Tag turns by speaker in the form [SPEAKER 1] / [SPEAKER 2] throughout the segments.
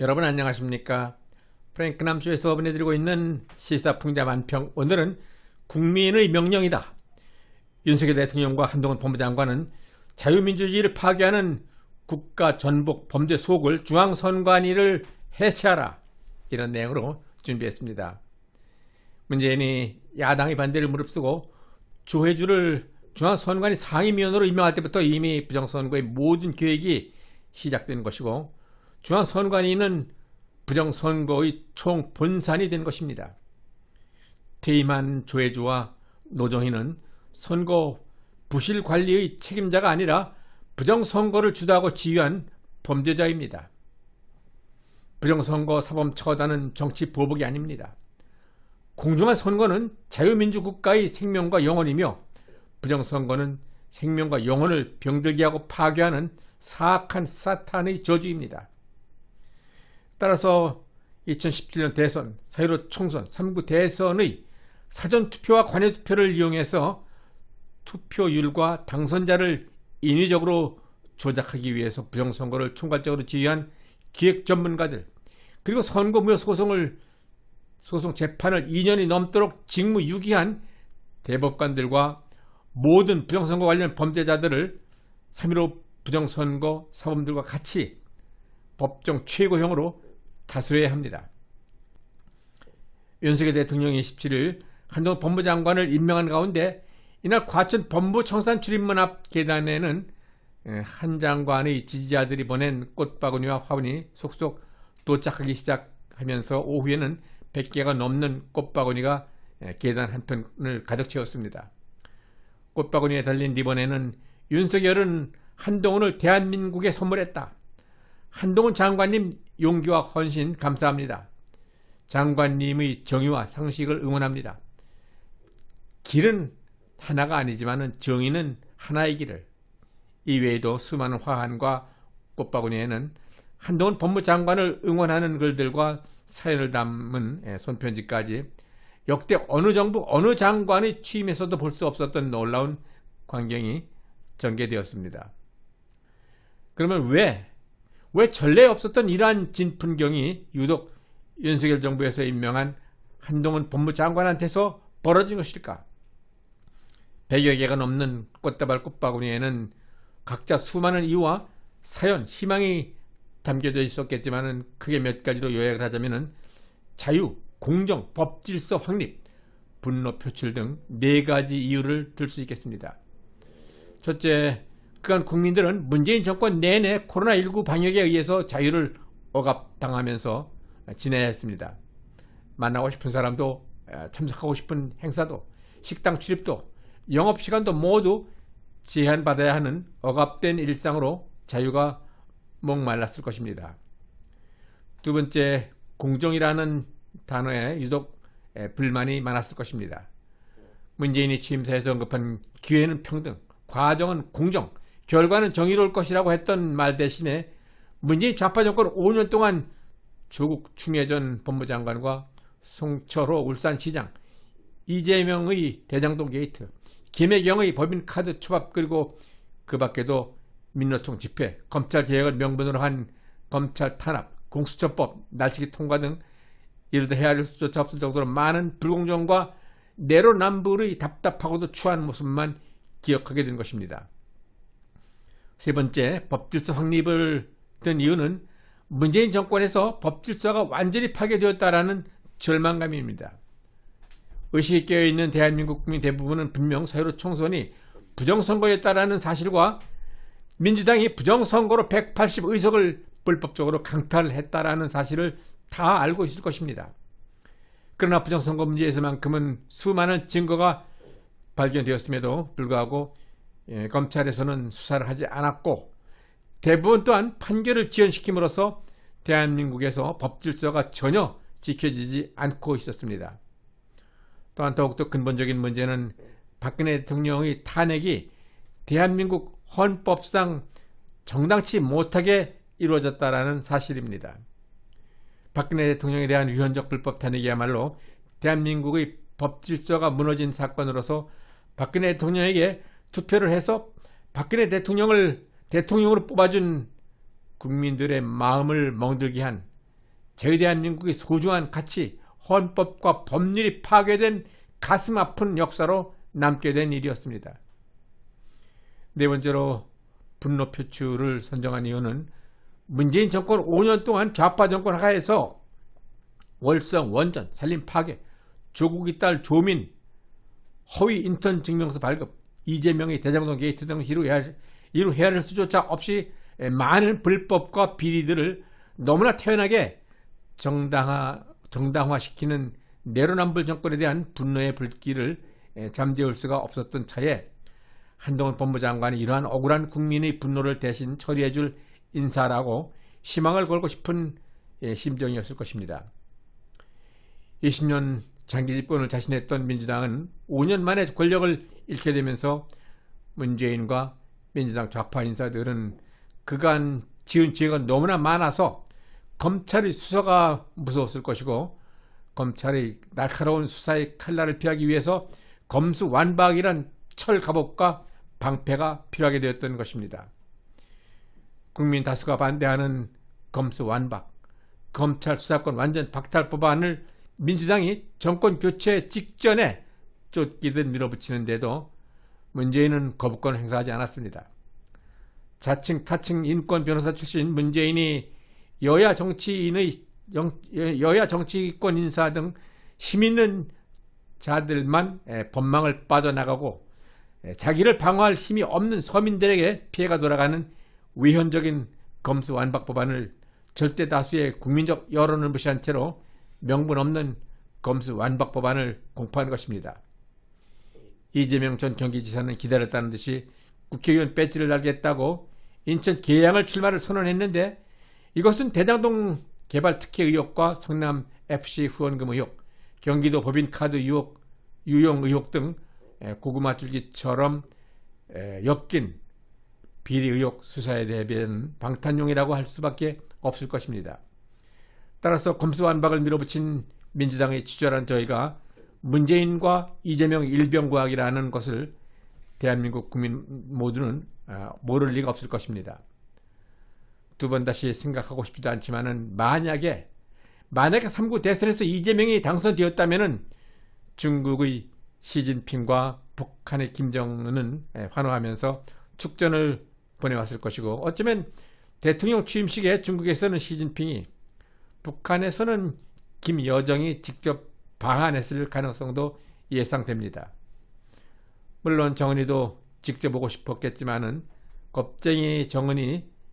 [SPEAKER 1] 여러분 안녕하십니까? 프랭크남쇼에서 보내드리고 있는 시사풍자만평. 오늘은 국민의 명령이다. 윤석열 대통령과 한동훈 법무장관은 자유민주주의를 파괴하는 국가 전복 범죄 속을 중앙선관위를 해체하라, 이런 내용으로 준비했습니다. 문재인이 야당의 반대를 무릅쓰고 조혜주를 중앙선관위 상임위원으로 임명할 때부터 이미 부정선거의 모든 계획이 시작된 것이고, 중앙선관위는 부정선거의 총본산이 된 것입니다. 퇴임한 조혜주와 노정희는 선거 부실 관리의 책임자가 아니라 부정선거를 주도하고 지휘한 범죄자입니다. 부정선거 사범처단은 정치 보복이 아닙니다. 공정한 선거는 자유민주국가의 생명과 영혼이며, 부정선거는 생명과 영혼을 병들게 하고 파괴하는 사악한 사탄의 저주입니다. 따라서 2017년 대선, 4.15 총선, 3.9 대선의 사전투표와 관외투표를 이용해서 투표율과 당선자를 인위적으로 조작하기 위해서 부정선거를 총괄적으로 지휘한 기획 전문가들, 그리고 선거무효 소송 재판을 2년이 넘도록 직무유기한 대법관들과 모든 부정선거 관련 범죄자들을 3.15 부정선거 사범들과 같이 법정 최고형으로 다스려야 합니다. 윤석열 대통령이 17일 한동훈 법무장관을 임명한 가운데, 이날 과천 법무청산 출입문 앞 계단에는 한 장관의 지지자들이 보낸 꽃바구니와 화분이 속속 도착하기 시작하면서 오후에는 100개가 넘는 꽃바구니가 계단 한편을 가득 채웠습니다. 꽃바구니에 달린 리본에는 윤석열은 한동훈을 대한민국에 선물했다. 한동훈 장관님 용기와 헌신 감사합니다. 장관님의 정의와 상식을 응원합니다. 길은 하나가 아니지만 정의는 하나의 길을. 이외에도 수많은 화환과 꽃바구니에는 한동훈 법무장관을 응원하는 글들과 사연을 담은 손편지까지 역대 어느 정부 어느 장관의 취임에서도 볼 수 없었던 놀라운 광경이 전개되었습니다. 그러면 왜 전례 없었던 이러한 진풍경이 유독 윤석열 정부에서 임명한 한동훈 법무장관한테서 벌어진 것일까? 100여 개가 넘는 꽃다발 꽃바구니에는 각자 수많은 이유와 사연, 희망이 담겨져 있었겠지만, 크게 몇 가지로 요약을 하자면 자유, 공정, 법질서 확립, 분노 표출 등 4가지 이유를 들 수 있겠습니다. 첫째, 그간 국민들은 문재인 정권 내내 코로나19 방역에 의해서 자유를 억압당하면서 지내야 했습니다. 만나고 싶은 사람도, 참석하고 싶은 행사도, 식당 출입도, 영업시간도 모두 제한받아야 하는 억압된 일상으로 자유가 목말랐을 것입니다. 두 번째, 공정이라는 단어에 유독 불만이 많았을 것입니다. 문재인이 취임사에서 언급한 기회는 평등, 과정은 공정, 결과는 정의로울 것이라고 했던 말 대신에 문재인 좌파 정권 5년 동안 조국 추미애 전 법무장관과 송철호 울산시장, 이재명의 대장동 게이트, 김혜경의 법인카드 초밥, 그리고 그 밖에도 민노총 집회, 검찰개혁을 명분으로 한 검찰 탄압, 공수처법, 날치기 통과 등 이르다 헤아릴 수조차 없을 정도로 많은 불공정과 내로남불의 답답하고도 추한 모습만 기억하게 된 것입니다. 세 번째, 법질서 확립을 든 이유는 문재인 정권에서 법질서가 완전히 파괴되었다라는 절망감입니다. 의식이 깨어있는 대한민국 국민 대부분은 분명 4.15 총선이 부정선거였다라는 사실과 민주당이 부정선거로 180의석을 불법적으로 강탈했다라는 사실을 다 알고 있을 것입니다. 그러나 부정선거 문제에서만큼은 수많은 증거가 발견되었음에도 불구하고 검찰에서는 수사를 하지 않았고, 대부분 또한 판결을 지연시킴으로써 대한민국에서 법질서가 전혀 지켜지지 않고 있었습니다. 또한 더욱더 근본적인 문제는 박근혜 대통령의 탄핵이 대한민국 헌법상 정당치 못하게 이루어졌다라는 사실입니다. 박근혜 대통령에 대한 위헌적 불법 탄핵이야말로 대한민국의 법질서가 무너진 사건으로서 박근혜 대통령에게 투표를 해서 박근혜 대통령을 대통령으로 뽑아준 국민들의 마음을 멍들게 한 저희 대한민국의 소중한 가치, 헌법과 법률이 파괴된 가슴 아픈 역사로 남게 된 일이었습니다. 네 번째로 분노 표출을 선정한 이유는 문재인 정권 5년 동안 좌파 정권 하에서 월성, 원전, 산림 파괴, 조국의 딸 조민, 허위 인턴 증명서 발급, 이재명의 대장동 게이트 등 이루 헤아릴 수조차 없이 많은 불법과 비리들을 너무나 태연하게 정당화시키는 내로남불 정권에 대한 분노의 불길을 잠재울 수가 없었던 차에 한동훈 법무장관이 이러한 억울한 국민의 분노를 대신 처리해줄 인사라고 희망을 걸고 싶은 심정이었을 것입니다. 20년 장기 집권을 자신했던 민주당은 5년 만에 권력을 잃게 되면서 문재인과 민주당 좌파 인사들은 그간 지은 죄가 너무나 많아서 검찰의 수사가 무서웠을 것이고 검찰의 날카로운 수사의 칼날을 피하기 위해서 검수완박이란 철갑옷과 방패가 필요하게 되었던 것입니다. 국민 다수가 반대하는 검수완박, 검찰 수사권 완전 박탈 법안을 민주당이 정권 교체 직전에 쫓기듯 밀어붙이는데도 문재인은 거부권을 행사하지 않았습니다. 자칭 타칭 인권 변호사 출신 문재인이 여야 정치권 인사 등 힘있는 자들만 법망을 빠져나가고 자기를 방어할 힘이 없는 서민들에게 피해가 돌아가는 위헌적인 검수완박 법안을 절대 다수의 국민적 여론을 무시한 채로 명분 없는 검수완박 법안을 공포한 것입니다. 이재명 전 경기지사는 기다렸다는 듯이 국회의원 배지를 달겠다고 인천 계양을 출마를 선언했는데 이것은 대장동 개발 특혜 의혹과 성남 FC 후원금 의혹, 경기도 법인카드 유용 의혹 등 고구마 줄기처럼 엮인 비리 의혹 수사에 대비한 방탄용이라고 할 수밖에 없을 것입니다. 따라서 검수완박을 밀어붙인 민주당의 치졸한 저희가 문재인과 이재명 일병구학이라는 것을 대한민국 국민 모두는 모를 리가 없을 것입니다. 두 번 다시 생각하고 싶지도 않지만은 만약에 3구 대선에서 이재명이 당선되었다면은 중국의 시진핑과 북한의 김정은은 환호하면서 축전을 보내왔을 것이고 어쩌면 대통령 취임식에 중국에서는 시진핑이 북한에서는 김여정이 직접 방한했을 가능성도 예상됩니다. 물론 정은이도 직접 오고 싶었겠지만은 겁쟁이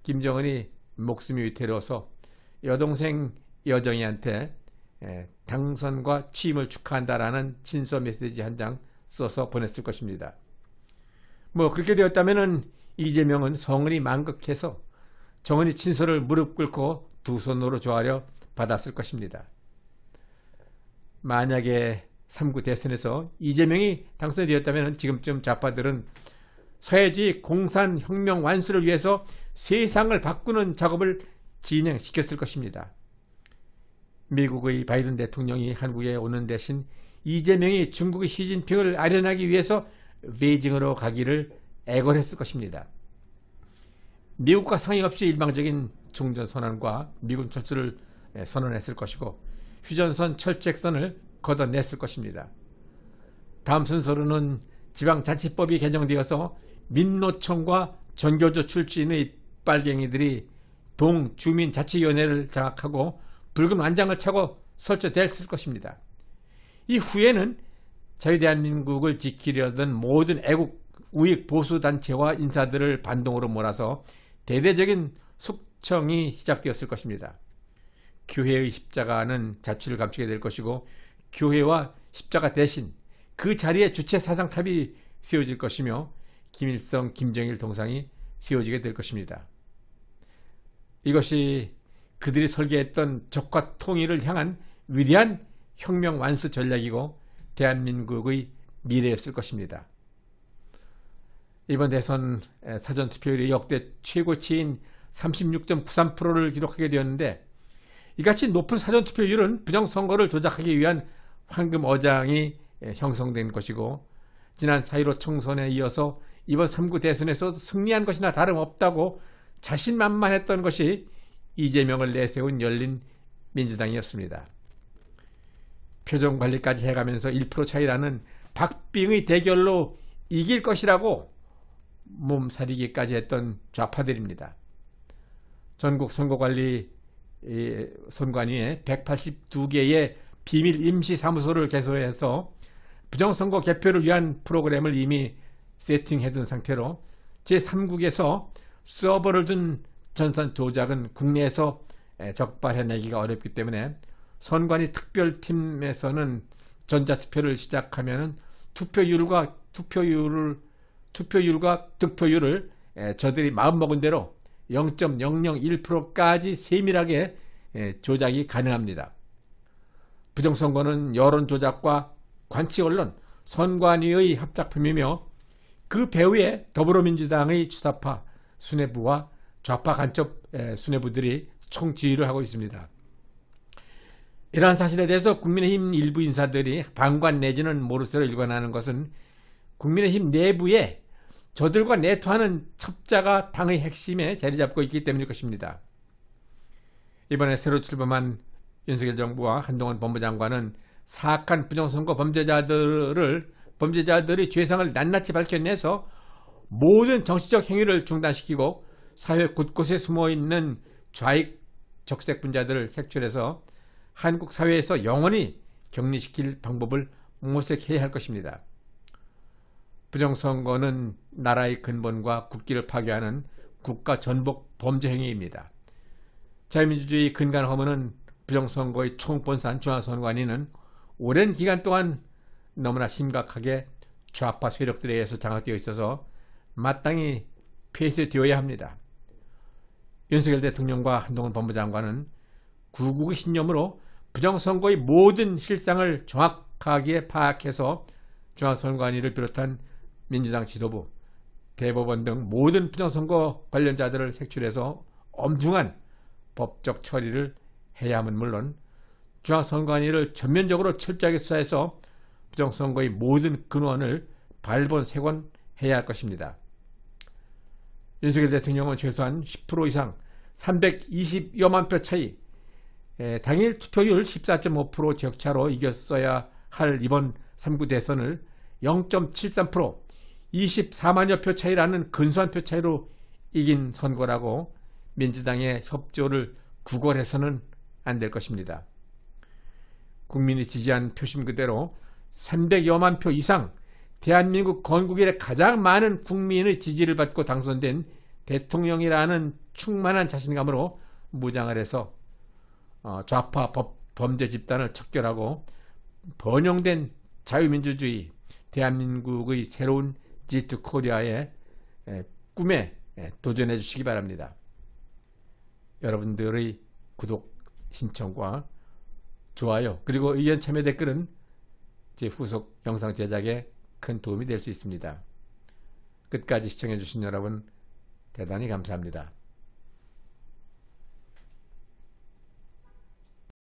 [SPEAKER 1] 김정은이 목숨이 위태로워서 여동생 여정이한테 당선과 취임을 축하한다라는 친서 메시지 한 장 써서 보냈을 것입니다. 그렇게 되었다면은 이재명은 성은이 만극해서 정은이 친서를 무릎 꿇고 두 손으로 조아려 받았을 것입니다. 만약에 3구 대선에서 이재명이 당선되었다면 지금쯤 좌파들은 서해주의 공산혁명 완수를 위해서 세상을 바꾸는 작업을 진행시켰을 것입니다. 미국의 바이든 대통령이 한국에 오는 대신 이재명이 중국의 시진핑을 아련하기 위해서 베이징으로 가기를 애걸했을 것입니다. 미국과 상의 없이 일방적인 종전선언과 미군 철수를 선언했을 것이고 휴전선 철책선을 걷어냈을 것입니다. 다음 순서로는 지방자치법이 개정되어서 민노총과 전교조 출신의 빨갱이들이 동주민자치위원회를 장악하고 붉은 완장을 차고 설치됐을 것입니다. 이후에는 저희 대한민국을 지키려던 모든 애국 우익 보수단체와 인사들을 반동으로 몰아서 대대적인 숙청이 시작되었을 것입니다. 교회의 십자가는 자취를 감추게 될 것이고 교회와 십자가 대신 그 자리에 주체 사상탑이 세워질 것이며 김일성, 김정일 동상이 세워지게 될 것입니다. 이것이 그들이 설계했던 적과 통일을 향한 위대한 혁명 완수 전략이고 대한민국의 미래였을 것입니다. 이번 대선 사전투표율이 역대 최고치인 36.93%를 기록하게 되었는데 이같이 높은 사전투표율은 부정선거를 조작하기 위한 황금 어장이 형성된 것이고 지난 4.15 총선에 이어서 이번 3구 대선에서 승리한 것이나 다름없다고 자신만만했던 것이 이재명을 내세운 열린 민주당이었습니다. 표정관리까지 해가면서 1% 차이라는 박빙의 대결로 이길 것이라고 몸살이기까지 했던 좌파들입니다. 전국 선거관리 선관위에 182개의 비밀 임시사무소를 개소해서 부정선거 개표를 위한 프로그램을 이미 세팅해둔 상태로 제3국에서 서버를 둔 전산 조작은 국내에서 적발해내기가 어렵기 때문에 선관위 특별팀에서는 전자투표를 시작하면 투표율과 득표율을 저들이 마음먹은 대로 0.001%까지 세밀하게 조작이 가능합니다. 부정선거는 여론조작과 관치언론, 선관위의 합작품이며 그 배후에 더불어민주당의 주사파 수뇌부와 좌파 간첩 수뇌부들이 총지휘를 하고 있습니다. 이러한 사실에 대해서 국민의힘 일부 인사들이 방관 내지는 모르쇠로 일관하는 것은 국민의힘 내부에 저들과 내투하는 첩자가 당의 핵심에 자리 잡고 있기 때문일 것입니다. 이번에 새로 출범한 윤석열 정부와 한동훈 법무장관은 사악한 부정선거 범죄자들의 죄상을 낱낱이 밝혀내서 모든 정치적 행위를 중단시키고 사회 곳곳에 숨어있는 좌익 적색분자들을 색출해서 한국 사회에서 영원히 격리시킬 방법을 모색해야 할 것입니다. 부정선거는 나라의 근본과 국기를 파괴하는 국가 전복 범죄 행위입니다. 자유민주주의 근간 허물은 부정선거의 총본산 중앙선관위는 오랜 기간 동안 너무나 심각하게 좌파 세력들에 의해서 장악되어 있어서 마땅히 폐쇄되어야 합니다. 윤석열 대통령과 한동훈 법무장관은 구국의 신념으로 부정선거의 모든 실상을 정확하게 파악해서 중앙선관위를 비롯한 민주당 지도부, 대법원 등 모든 부정선거 관련자들을 색출해서 엄중한 법적 처리를 해야 함은 물론 중앙선관위를 전면적으로 철저하게 수사해서 부정선거의 모든 근원을 발본색원해야 할 것입니다. 윤석열 대통령은 최소한 10% 이상 320여만 표 차이, 당일 투표율 14.5% 적차로 이겼어야 할 이번 3구 대선을 0.73%, 24만여 표 차이라는 근소한 표 차이로 이긴 선거라고 민주당의 협조를 구걸해서는 안 될 것입니다. 국민이 지지한 표심 그대로 300여만 표 이상 대한민국 건국 이래 가장 많은 국민의 지지를 받고 당선된 대통령이라는 충만한 자신감으로 무장을 해서 좌파 범죄 집단을 척결하고 번영된 자유민주주의 대한민국의 새로운 G2 코리아의 꿈에 도전해 주시기 바랍니다. 여러분들의 구독 신청과 좋아요 그리고 의견 참여 댓글은 제 후속 영상 제작에 큰 도움이 될 수 있습니다. 끝까지 시청해 주신 여러분 대단히 감사합니다.